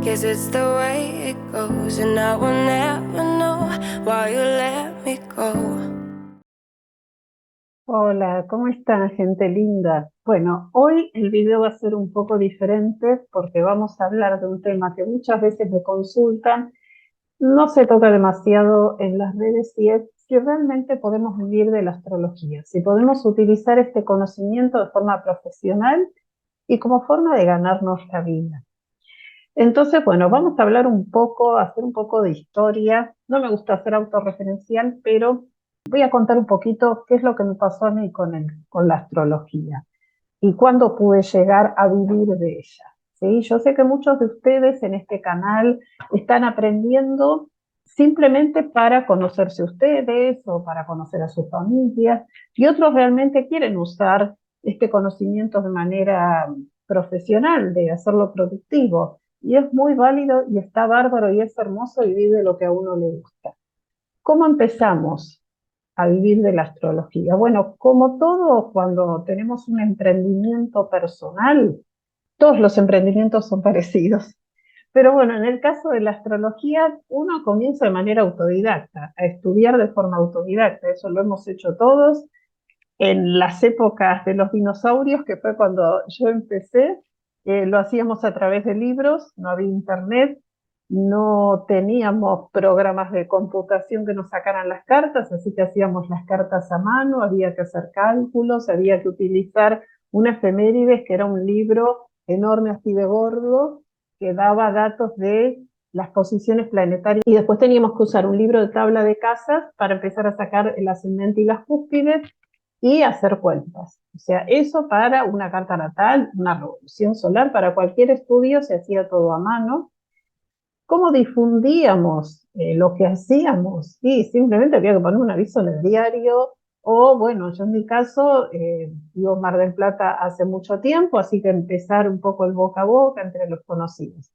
Guess it's the way it goes, and I will never know why you let me go. Hola, ¿cómo están, gente linda? Bueno, hoy el video va a ser un poco diferente porque vamos a hablar de un tema que muchas veces me consultan, no se toca demasiado en las redes y es si realmente podemos vivir de la astrología, si podemos utilizar este conocimiento de forma profesional y como forma de ganarnos la vida. Entonces, bueno, vamos a hablar un poco, hacer un poco de historia. No me gusta ser autorreferencial, pero voy a contar un poquito qué es lo que me pasó a mí con la astrología y cuándo pude llegar a vivir de ella. ¿Sí? Yo sé que muchos de ustedes en este canal están aprendiendo simplemente para conocerse ustedes o para conocer a sus familias, y otros realmente quieren usar este conocimiento de manera profesional, de hacerlo productivo. Y es muy válido y está bárbaro y es hermoso vivir de lo que a uno le gusta. ¿Cómo empezamos a vivir de la astrología? Bueno, como todo, cuando tenemos un emprendimiento personal, todos los emprendimientos son parecidos. Pero bueno, en el caso de la astrología, uno comienza de manera autodidacta, a estudiar de forma autodidacta. Eso lo hemos hecho todos en las épocas de los dinosaurios, que fue cuando yo empecé. Lo hacíamos a través de libros, no había internet, no teníamos programas de computación que nos sacaran las cartas, así que hacíamos las cartas a mano, había que hacer cálculos, había que utilizar un efemérides, que era un libro enorme así de gordo, que daba datos de las posiciones planetarias, y después teníamos que usar un libro de tabla de casas para empezar a sacar el ascendente y las cúspides y hacer cuentas. O sea, eso para una carta natal, una revolución solar, para cualquier estudio se hacía todo a mano. ¿Cómo difundíamos lo que hacíamos? Y simplemente había que poner un aviso en el diario, o bueno, yo en mi caso vivo en Mar del Plata hace mucho tiempo, así que empezar un poco el boca a boca entre los conocidos.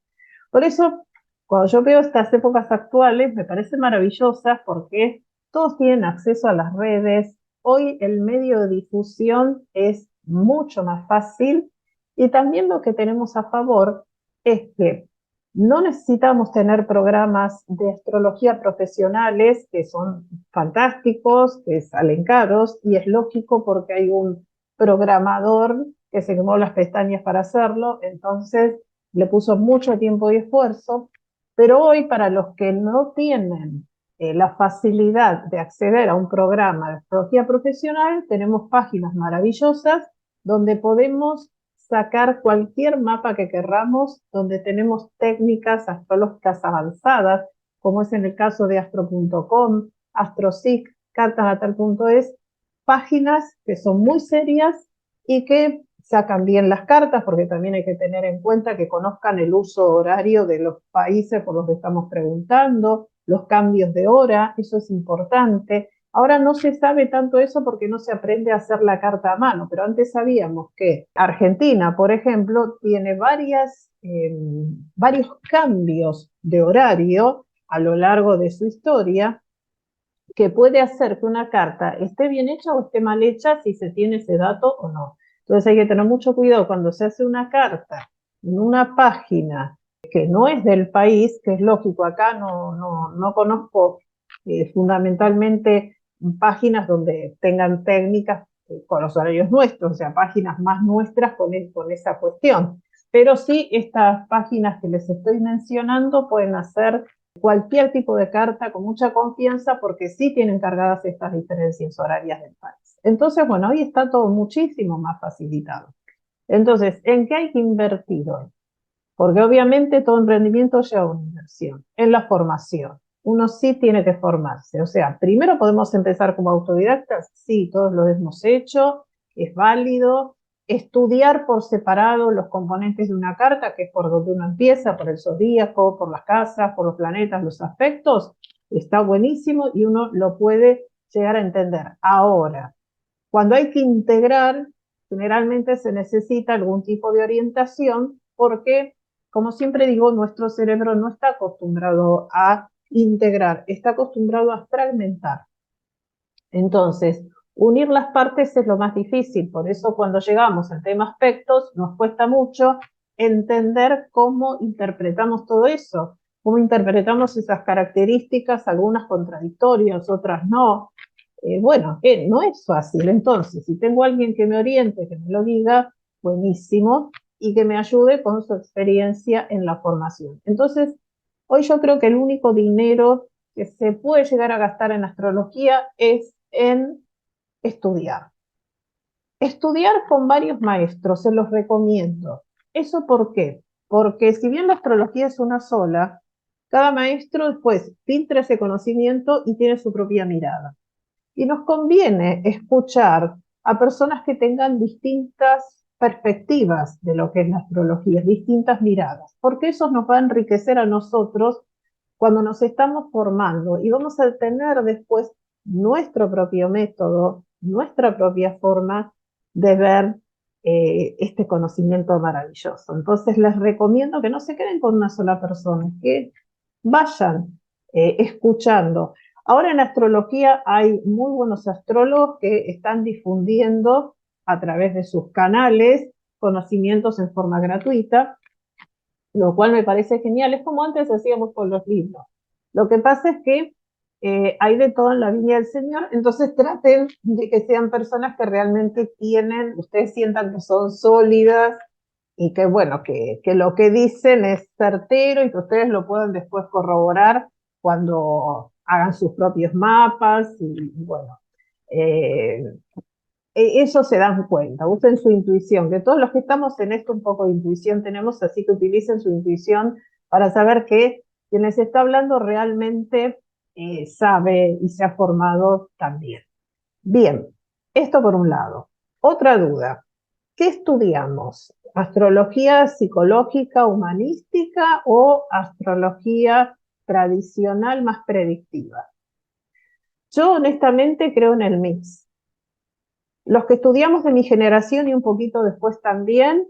Por eso, cuando yo veo estas épocas actuales, me parecen maravillosas porque todos tienen acceso a las redes. Hoy el medio de difusión es mucho más fácil, y también lo que tenemos a favor es que no necesitamos tener programas de astrología profesionales que son fantásticos, que salen caros, y es lógico porque hay un programador que se quemó las pestañas para hacerlo, entonces le puso mucho tiempo y esfuerzo. Pero hoy, para los que no tienen la facilidad de acceder a un programa de astrología profesional, tenemos páginas maravillosas donde podemos sacar cualquier mapa que querramos, donde tenemos técnicas astrológicas avanzadas, como es en el caso de astro.com, astrosic, cartanatal.es, páginas que son muy serias y que sacan bien las cartas, porque también hay que tener en cuenta que conozcan el uso horario de los países por los que estamos preguntando, los cambios de hora, eso es importante. Ahora no se sabe tanto eso porque no se aprende a hacer la carta a mano, pero antes sabíamos que Argentina, por ejemplo, tiene varios cambios de horario a lo largo de su historia, que puede hacer que una carta esté bien hecha o esté mal hecha si se tiene ese dato o no. Entonces hay que tener mucho cuidado cuando se hace una carta en una página que no es del país, que es lógico. Acá no conozco fundamentalmente páginas donde tengan técnicas con los horarios nuestros, o sea, páginas más nuestras con esa cuestión. Pero sí, estas páginas que les estoy mencionando pueden hacer cualquier tipo de carta con mucha confianza, porque sí tienen cargadas estas diferencias horarias del país. Entonces, bueno, hoy está todo muchísimo más facilitado. Entonces, ¿en qué hay que invertir hoy? Porque obviamente todo emprendimiento lleva una inversión en la formación. Uno sí tiene que formarse. O sea, primero podemos empezar como autodidactas, sí, todos lo hemos hecho, es válido. Estudiar por separado los componentes de una carta, que es por donde uno empieza, por el zodíaco, por las casas, por los planetas, los aspectos, está buenísimo y uno lo puede llegar a entender. Ahora, cuando hay que integrar, generalmente se necesita algún tipo de orientación porque, como siempre digo, nuestro cerebro no está acostumbrado a integrar, está acostumbrado a fragmentar. Entonces, unir las partes es lo más difícil, por eso cuando llegamos al tema aspectos nos cuesta mucho, entender cómo interpretamos todo eso, cómo interpretamos esas características, algunas contradictorias, otras no. Bueno, no es fácil. Entonces, si tengo alguien que me oriente, que me lo diga, buenísimo, y que me ayude con su experiencia en la formación. Entonces, hoy yo creo que el único dinero que se puede llegar a gastar en astrología es en estudiar. Estudiar con varios maestros, se los recomiendo. ¿Eso por qué? Porque si bien la astrología es una sola, cada maestro después filtra ese conocimiento y tiene su propia mirada. Y nos conviene escuchar a personas que tengan distintas perspectivas de lo que es la astrología, distintas miradas, porque eso nos va a enriquecer a nosotros cuando nos estamos formando y vamos a tener después nuestro propio método, nuestra propia forma de ver este conocimiento maravilloso. Entonces les recomiendo que no se queden con una sola persona, que vayan escuchando. Ahora en astrología hay muy buenos astrólogos que están difundiendo a través de sus canales conocimientos en forma gratuita, lo cual me parece genial. Es como antes hacíamos con los libros. Lo que pasa es que hay de todo en la viña del Señor, entonces traten de que sean personas que realmente tienen, ustedes sientan que son sólidas y que, bueno, que lo que dicen es certero y que ustedes lo puedan después corroborar cuando hagan sus propios mapas y bueno, eh, ellos se dan cuenta, usen su intuición, que todos los que estamos en esto un poco de intuición tenemos, así que utilicen su intuición para saber que quien les está hablando realmente sabe y se ha formado también. Bien, esto por un lado. Otra duda, ¿qué estudiamos? ¿Astrología psicológica, humanística o astrología tradicional más predictiva? Yo honestamente creo en el mix. Los que estudiamos de mi generación y un poquito después también,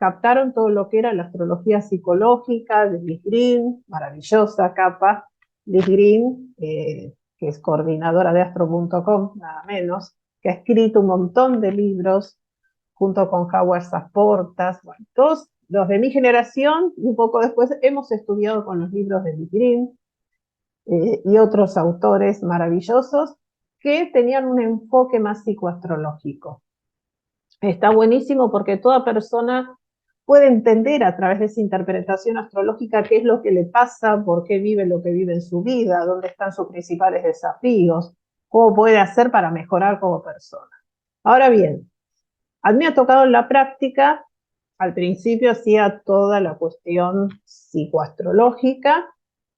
captaron todo lo que era la astrología psicológica de Liz Green, maravillosa capa, Liz Green, que es coordinadora de astro.com, nada menos, que ha escrito un montón de libros junto con Howard Saportas. Bueno, todos los de mi generación, un poco después, hemos estudiado con los libros de Liz Green y otros autores maravillosos que tenían un enfoque más psicoastrológico. Está buenísimo porque toda persona puede entender a través de esa interpretación astrológica qué es lo que le pasa, por qué vive lo que vive en su vida, dónde están sus principales desafíos, cómo puede hacer para mejorar como persona. Ahora bien, a mí me ha tocado en la práctica, al principio hacía toda la cuestión psicoastrológica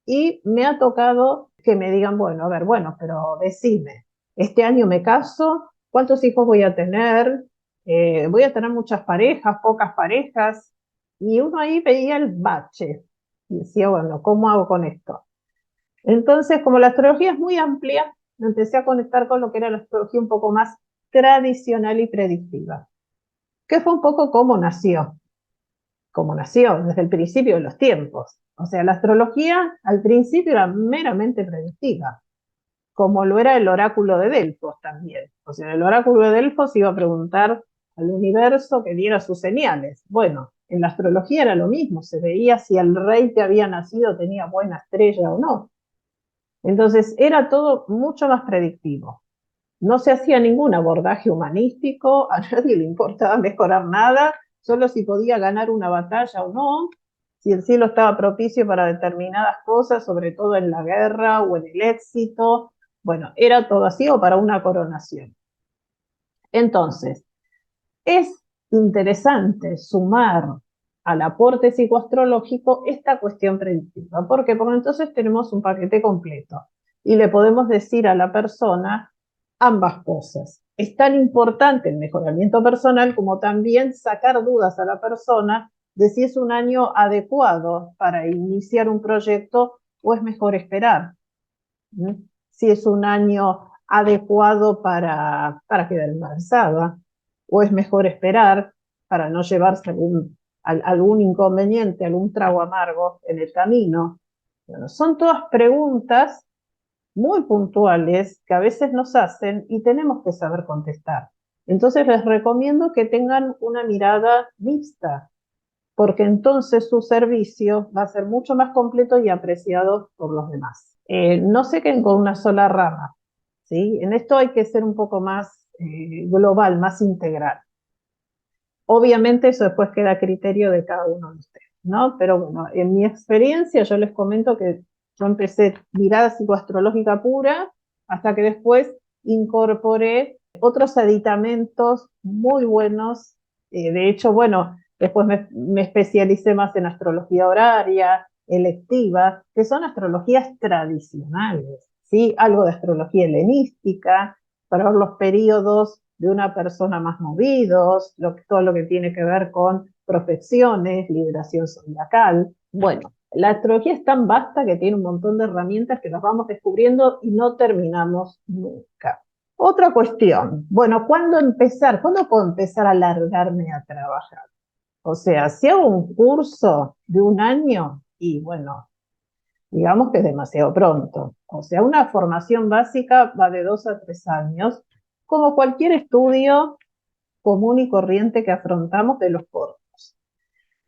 y me ha tocado que me digan, bueno, a ver, bueno, pero decime, este año me caso, ¿cuántos hijos voy a tener? ¿Voy a tener muchas parejas, pocas parejas? Y uno ahí veía el bache y decía, bueno, ¿cómo hago con esto? Entonces, como la astrología es muy amplia, me empecé a conectar con lo que era la astrología un poco más tradicional y predictiva, que fue un poco como nació desde el principio de los tiempos. O sea, la astrología al principio era meramente predictiva, como lo era el oráculo de Delfos también. O sea, el oráculo de Delfos iba a preguntar al universo que diera sus señales. Bueno, en la astrología era lo mismo, se veía si el rey que había nacido tenía buena estrella o no. Entonces era todo mucho más predictivo. No se hacía ningún abordaje humanístico, a nadie le importaba mejorar nada, solo si podía ganar una batalla o no, si el cielo estaba propicio para determinadas cosas, sobre todo en la guerra o en el éxito. Bueno, era todo así o para una coronación. Entonces, es interesante sumar al aporte psicoastrológico esta cuestión predictiva. ¿Por qué? Porque entonces tenemos un paquete completo y le podemos decir a la persona ambas cosas. Es tan importante el mejoramiento personal como también sacar dudas a la persona de si es un año adecuado para iniciar un proyecto o es mejor esperar. Si es un año adecuado para quedar embarazada o es mejor esperar para no llevarse algún inconveniente, algún trago amargo en el camino. Bueno, son todas preguntas muy puntuales que a veces nos hacen y tenemos que saber contestar. Entonces les recomiendo que tengan una mirada mixta, porque entonces su servicio va a ser mucho más completo y apreciado por los demás. No se queden con una sola rama, ¿sí? En esto hay que ser un poco más global, más integral. Obviamente eso después queda a criterio de cada uno de ustedes, ¿no? Pero bueno, en mi experiencia yo les comento que yo empecé mirada psicoastrológica pura hasta que después incorporé otros aditamentos muy buenos. De hecho, bueno, después me especialicé más en astrología horaria, electiva, que son astrologías tradicionales, ¿sí? Algo de astrología helenística, para ver los periodos de una persona más movidos, todo lo que tiene que ver con profecciones, liberación zodiacal. Bueno, la astrología es tan vasta que tiene un montón de herramientas que las vamos descubriendo y no terminamos nunca. Otra cuestión, bueno, ¿cuándo empezar? ¿Cuándo puedo empezar a largarme a trabajar? O sea, si hago un curso de un año, y bueno, digamos que es demasiado pronto. O sea, una formación básica va de 2 a 3 años, como cualquier estudio común y corriente que afrontamos de los cortos.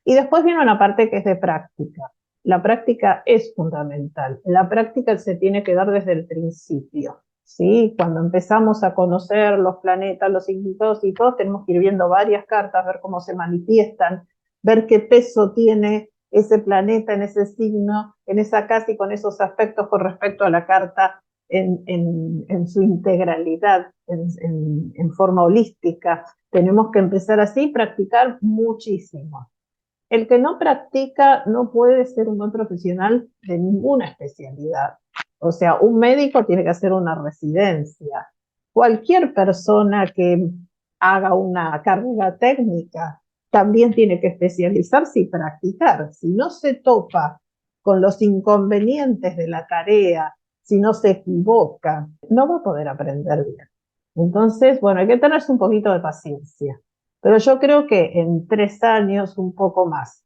Y después viene una parte que es de práctica. La práctica es fundamental. La práctica se tiene que dar desde el principio, ¿sí? Cuando empezamos a conocer los planetas, los significados y todo, tenemos que ir viendo varias cartas, ver cómo se manifiestan, ver qué peso tiene ese planeta en ese signo, en esa casa y con esos aspectos con respecto a la carta en su integralidad, en forma holística. Tenemos que empezar así, practicar muchísimo. El que no practica no puede ser un buen profesional de ninguna especialidad. O sea, un médico tiene que hacer una residencia. Cualquier persona que haga una carrera técnica también tiene que especializarse y practicar. Si no se topa con los inconvenientes de la tarea, si no se equivoca, no va a poder aprender bien. Entonces, bueno, hay que tenerse un poquito de paciencia. Pero yo creo que en 3 años, un poco más,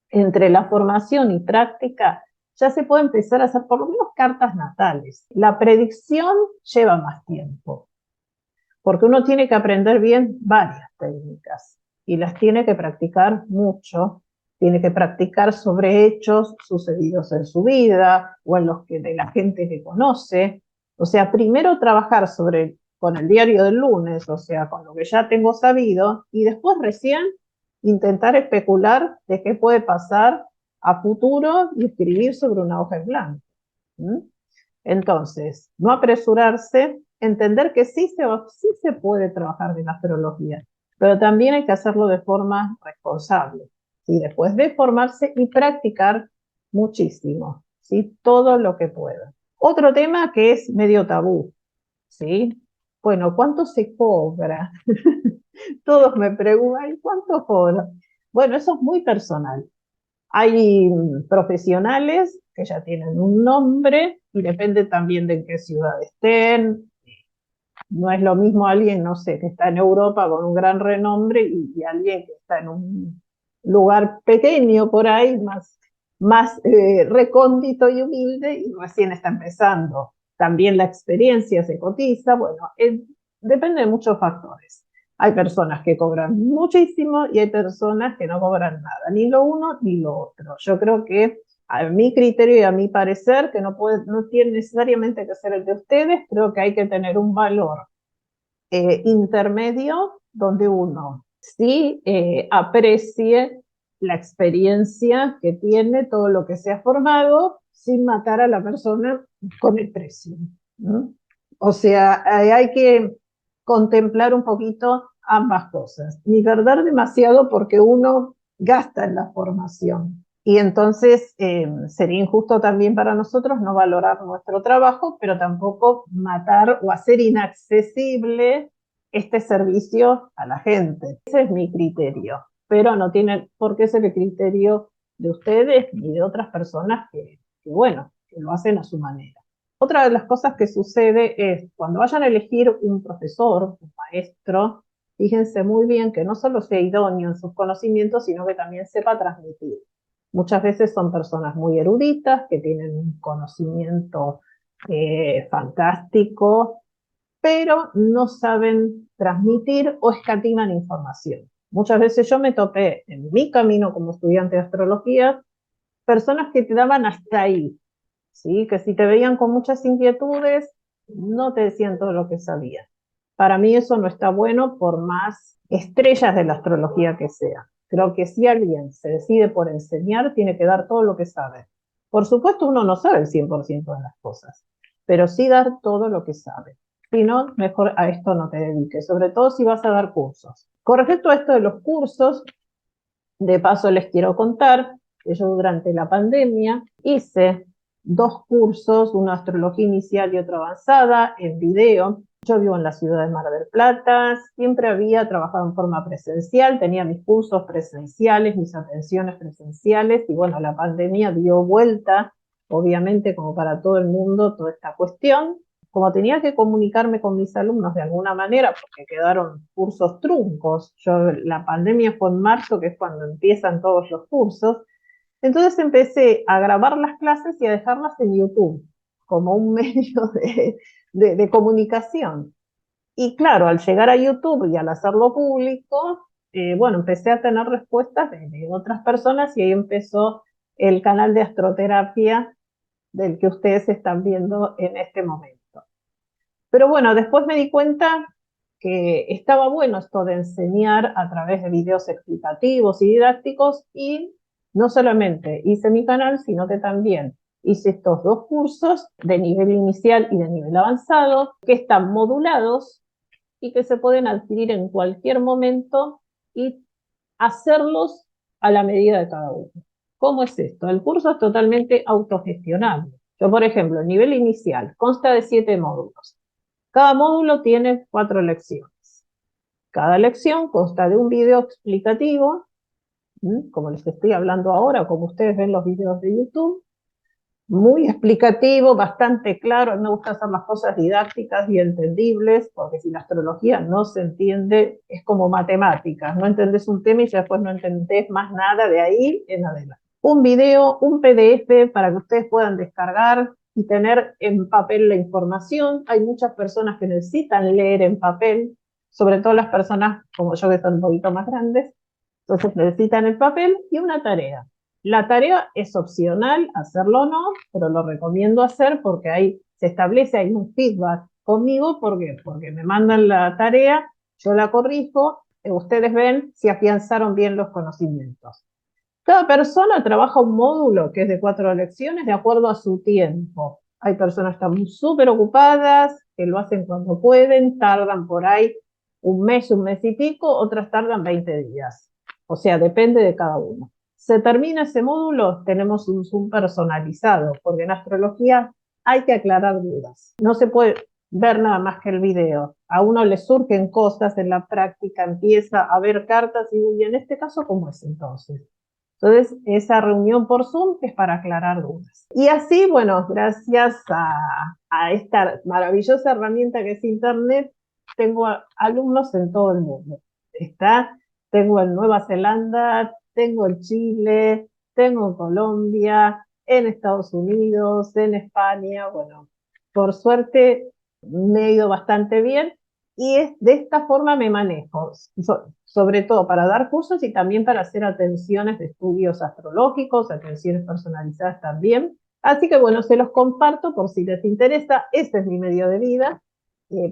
entre la formación y práctica, ya se puede empezar a hacer por lo menos cartas natales. La predicción lleva más tiempo, porque uno tiene que aprender bien varias técnicas y las tiene que practicar mucho. Tiene que practicar sobre hechos sucedidos en su vida o en los que de la gente que conoce. O sea, primero trabajar con el diario del lunes, o sea, con lo que ya tengo sabido, y después recién intentar especular de qué puede pasar a futuro y escribir sobre una hoja en blanco. ¿Mm? Entonces, no apresurarse, entender que sí se puede trabajar en astrología, pero también hay que hacerlo de forma responsable, ¿sí? Después de formarse y practicar muchísimo, ¿sí? Todo lo que pueda. Otro tema que es medio tabú, ¿sí? Bueno, ¿cuánto se cobra? Todos me preguntan, ¿cuánto cobra? Bueno, eso es muy personal. Hay profesionales que ya tienen un nombre y depende también de en qué ciudad estén. No es lo mismo alguien, no sé, que está en Europa con un gran renombre y alguien que está en un lugar pequeño por ahí, más recóndito y humilde y recién está empezando. También la experiencia se cotiza, bueno, depende de muchos factores. Hay personas que cobran muchísimo y hay personas que no cobran nada, ni lo uno ni lo otro. Yo creo que a mi criterio y a mi parecer, que no tiene necesariamente que ser el de ustedes, creo que hay que tener un valor intermedio donde uno sí aprecie la experiencia que tiene, todo lo que se ha formado, sin matar a la persona con el precio, ¿no? O sea, hay que contemplar un poquito ambas cosas, ni perder demasiado porque uno gasta en la formación. Y entonces sería injusto también para nosotros no valorar nuestro trabajo, pero tampoco matar o hacer inaccesible este servicio a la gente. Ese es mi criterio, pero no tiene por qué ser el criterio de ustedes ni de otras personas bueno, que lo hacen a su manera. Otra de las cosas que sucede es, cuando vayan a elegir un profesor, un maestro, fíjense muy bien que no solo sea idóneo en sus conocimientos, sino que también sepa transmitir. Muchas veces son personas muy eruditas, que tienen un conocimiento fantástico, pero no saben transmitir o escatiman información. Muchas veces yo me topé en mi camino como estudiante de astrología, personas que te daban hasta ahí, ¿sí? Que si te veían con muchas inquietudes, no te decían todo lo que sabían. Para mí eso no está bueno por más estrellas de la astrología que sea. Creo que si alguien se decide por enseñar, tiene que dar todo lo que sabe. Por supuesto, uno no sabe el 100% de las cosas, pero sí dar todo lo que sabe. Si no, mejor a esto no te dediques, sobre todo si vas a dar cursos. Con respecto a esto de los cursos, de paso les quiero contar que yo durante la pandemia hice 2 cursos, uno astrología inicial y otro avanzada, en video. Yo vivo en la ciudad de Mar del Plata, siempre había trabajado en forma presencial, tenía mis cursos presenciales, mis atenciones presenciales, y bueno, la pandemia dio vuelta, obviamente como para todo el mundo, toda esta cuestión. Como tenía que comunicarme con mis alumnos de alguna manera, porque quedaron cursos truncos, la pandemia fue en marzo, que es cuando empiezan todos los cursos, entonces empecé a grabar las clases y a dejarlas en YouTube, como un medio de comunicación. Y claro, al llegar a YouTube y al hacerlo público, bueno, empecé a tener respuestas de otras personas y ahí empezó el canal de astroterapia del que ustedes están viendo en este momento. Pero bueno, después me di cuenta que estaba bueno esto de enseñar a través de videos explicativos y didácticos, y no solamente hice mi canal, sino que también hice estos 2 cursos de nivel inicial y de nivel avanzado, que están modulados y que se pueden adquirir en cualquier momento y hacerlos a la medida de cada uno. ¿Cómo es esto? El curso es totalmente autogestionable. Yo, por ejemplo, el nivel inicial consta de 7 módulos. Cada módulo tiene 4 lecciones. Cada lección consta de un video explicativo, como les estoy hablando ahora, como ustedes ven los videos de YouTube, muy explicativo, bastante claro. A mí me gusta hacer las cosas didácticas y entendibles, porque si la astrología no se entiende, es como matemáticas. No entendés un tema y ya después no entendés más nada de ahí en adelante. Un video, un PDF para que ustedes puedan descargar y tener en papel la información. Hay muchas personas que necesitan leer en papel, sobre todo las personas como yo que son un poquito más grandes, entonces necesitan el papel y una tarea. La tarea es opcional, hacerlo o no, pero lo recomiendo hacer porque ahí se establece, hay un feedback conmigo, porque me mandan la tarea, yo la corrijo, ustedes ven si afianzaron bien los conocimientos. Cada persona trabaja un módulo que es de 4 lecciones de acuerdo a su tiempo. Hay personas que están súper ocupadas, que lo hacen cuando pueden, tardan por ahí un mes y pico, otras tardan 20 días. O sea, depende de cada uno. Se termina ese módulo, tenemos un Zoom personalizado, porque en astrología hay que aclarar dudas. No se puede ver nada más que el video. A uno le surgen cosas en la práctica, empieza a ver cartas y en este caso, ¿cómo es entonces? Entonces, esa reunión por Zoom es para aclarar dudas. Y así, bueno, gracias a esta maravillosa herramienta que es Internet, tengo alumnos en todo el mundo. Tengo en Nueva Zelanda, tengo en Chile, tengo en Colombia, en Estados Unidos, en España. Bueno, por suerte me he ido bastante bien y de esta forma me manejo, sobre todo para dar cursos y también para hacer atenciones de estudios astrológicos, atenciones personalizadas también. Así que bueno, se los comparto por si les interesa. Este es mi medio de vida.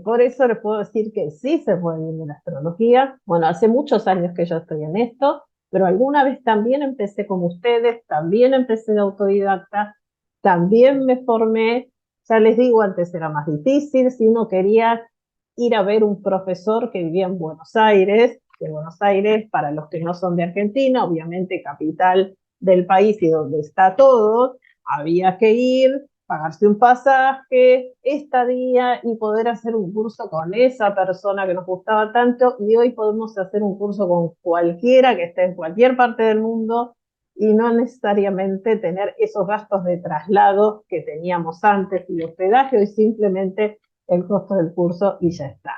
Por eso les puedo decir que sí se puede vivir de la astrología. Bueno, hace muchos años que yo estoy en esto, pero alguna vez también empecé como ustedes, también empecé de autodidacta, también me formé. Ya les digo, antes era más difícil. Si uno quería ir a ver un profesor que vivía en Buenos Aires, de Buenos Aires, para los que no son de Argentina, obviamente capital del país y donde está todo, había que ir, pagarse un pasaje, estadía y poder hacer un curso con esa persona que nos gustaba tanto, y hoy podemos hacer un curso con cualquiera que esté en cualquier parte del mundo y no necesariamente tener esos gastos de traslado que teníamos antes y de hospedaje. Hoy simplemente el costo del curso y ya está.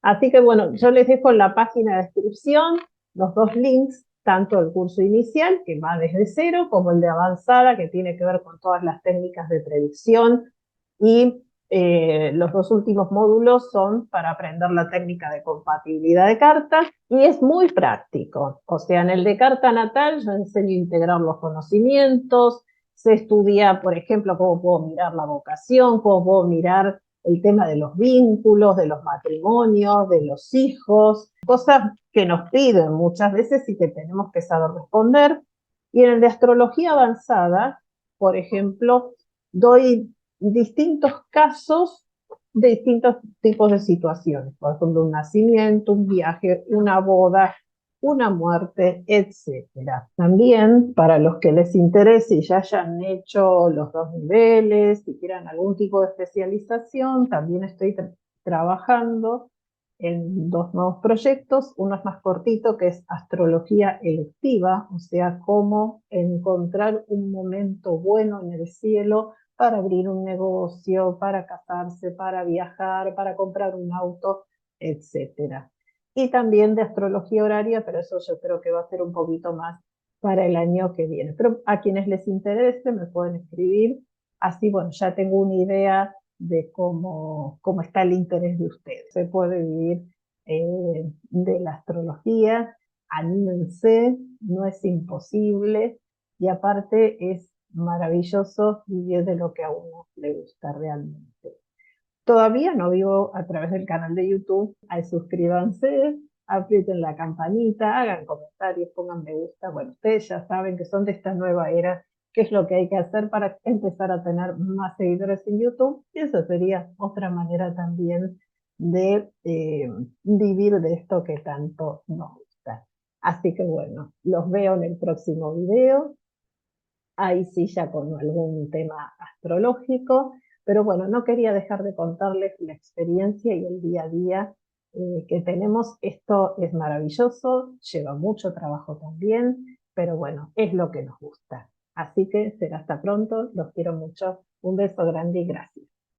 Así que bueno, yo les dejo en la página de descripción los 2 links, tanto el curso inicial, que va desde cero, como el de avanzada, que tiene que ver con todas las técnicas de predicción y Los dos últimos módulos son para aprender la técnica de compatibilidad de cartas y es muy práctico. O sea, en el de carta natal yo enseño a integrar los conocimientos, se estudia, por ejemplo, cómo puedo mirar la vocación, cómo puedo mirar el tema de los vínculos, de los matrimonios, de los hijos, cosas que nos piden muchas veces y que tenemos que saber responder. Y en el de astrología avanzada, por ejemplo, doy distintos casos de distintos tipos de situaciones, por ejemplo, un nacimiento, un viaje, una boda, una muerte, etcétera. También para los que les interese y ya hayan hecho los dos niveles, si quieran algún tipo de especialización, también estoy trabajando en dos nuevos proyectos. Uno es más cortito, que es astrología electiva, o sea, cómo encontrar un momento bueno en el cielo para abrir un negocio, para casarse, para viajar, para comprar un auto, etcétera. Y también de astrología horaria, pero eso yo creo que va a ser un poquito más para el año que viene. Pero a quienes les interese me pueden escribir, así bueno, ya tengo una idea de cómo está el interés de ustedes. Se puede vivir de la astrología, anímense, no es imposible y aparte es maravilloso vivir de lo que a uno le gusta realmente. Todavía no vivo a través del canal de YouTube, ahí suscríbanse, aprieten la campanita, hagan comentarios, pongan me gusta. Bueno, ustedes ya saben que son de esta nueva era, qué es lo que hay que hacer para empezar a tener más seguidores en YouTube. Y eso sería otra manera también de vivir de esto que tanto nos gusta. Así que bueno, los veo en el próximo video. Ahí sí ya con algún tema astrológico, pero bueno, no quería dejar de contarles la experiencia y el día a día que tenemos. Esto es maravilloso, lleva mucho trabajo también, pero bueno, es lo que nos gusta. Así que será hasta pronto, los quiero mucho, un beso grande y gracias.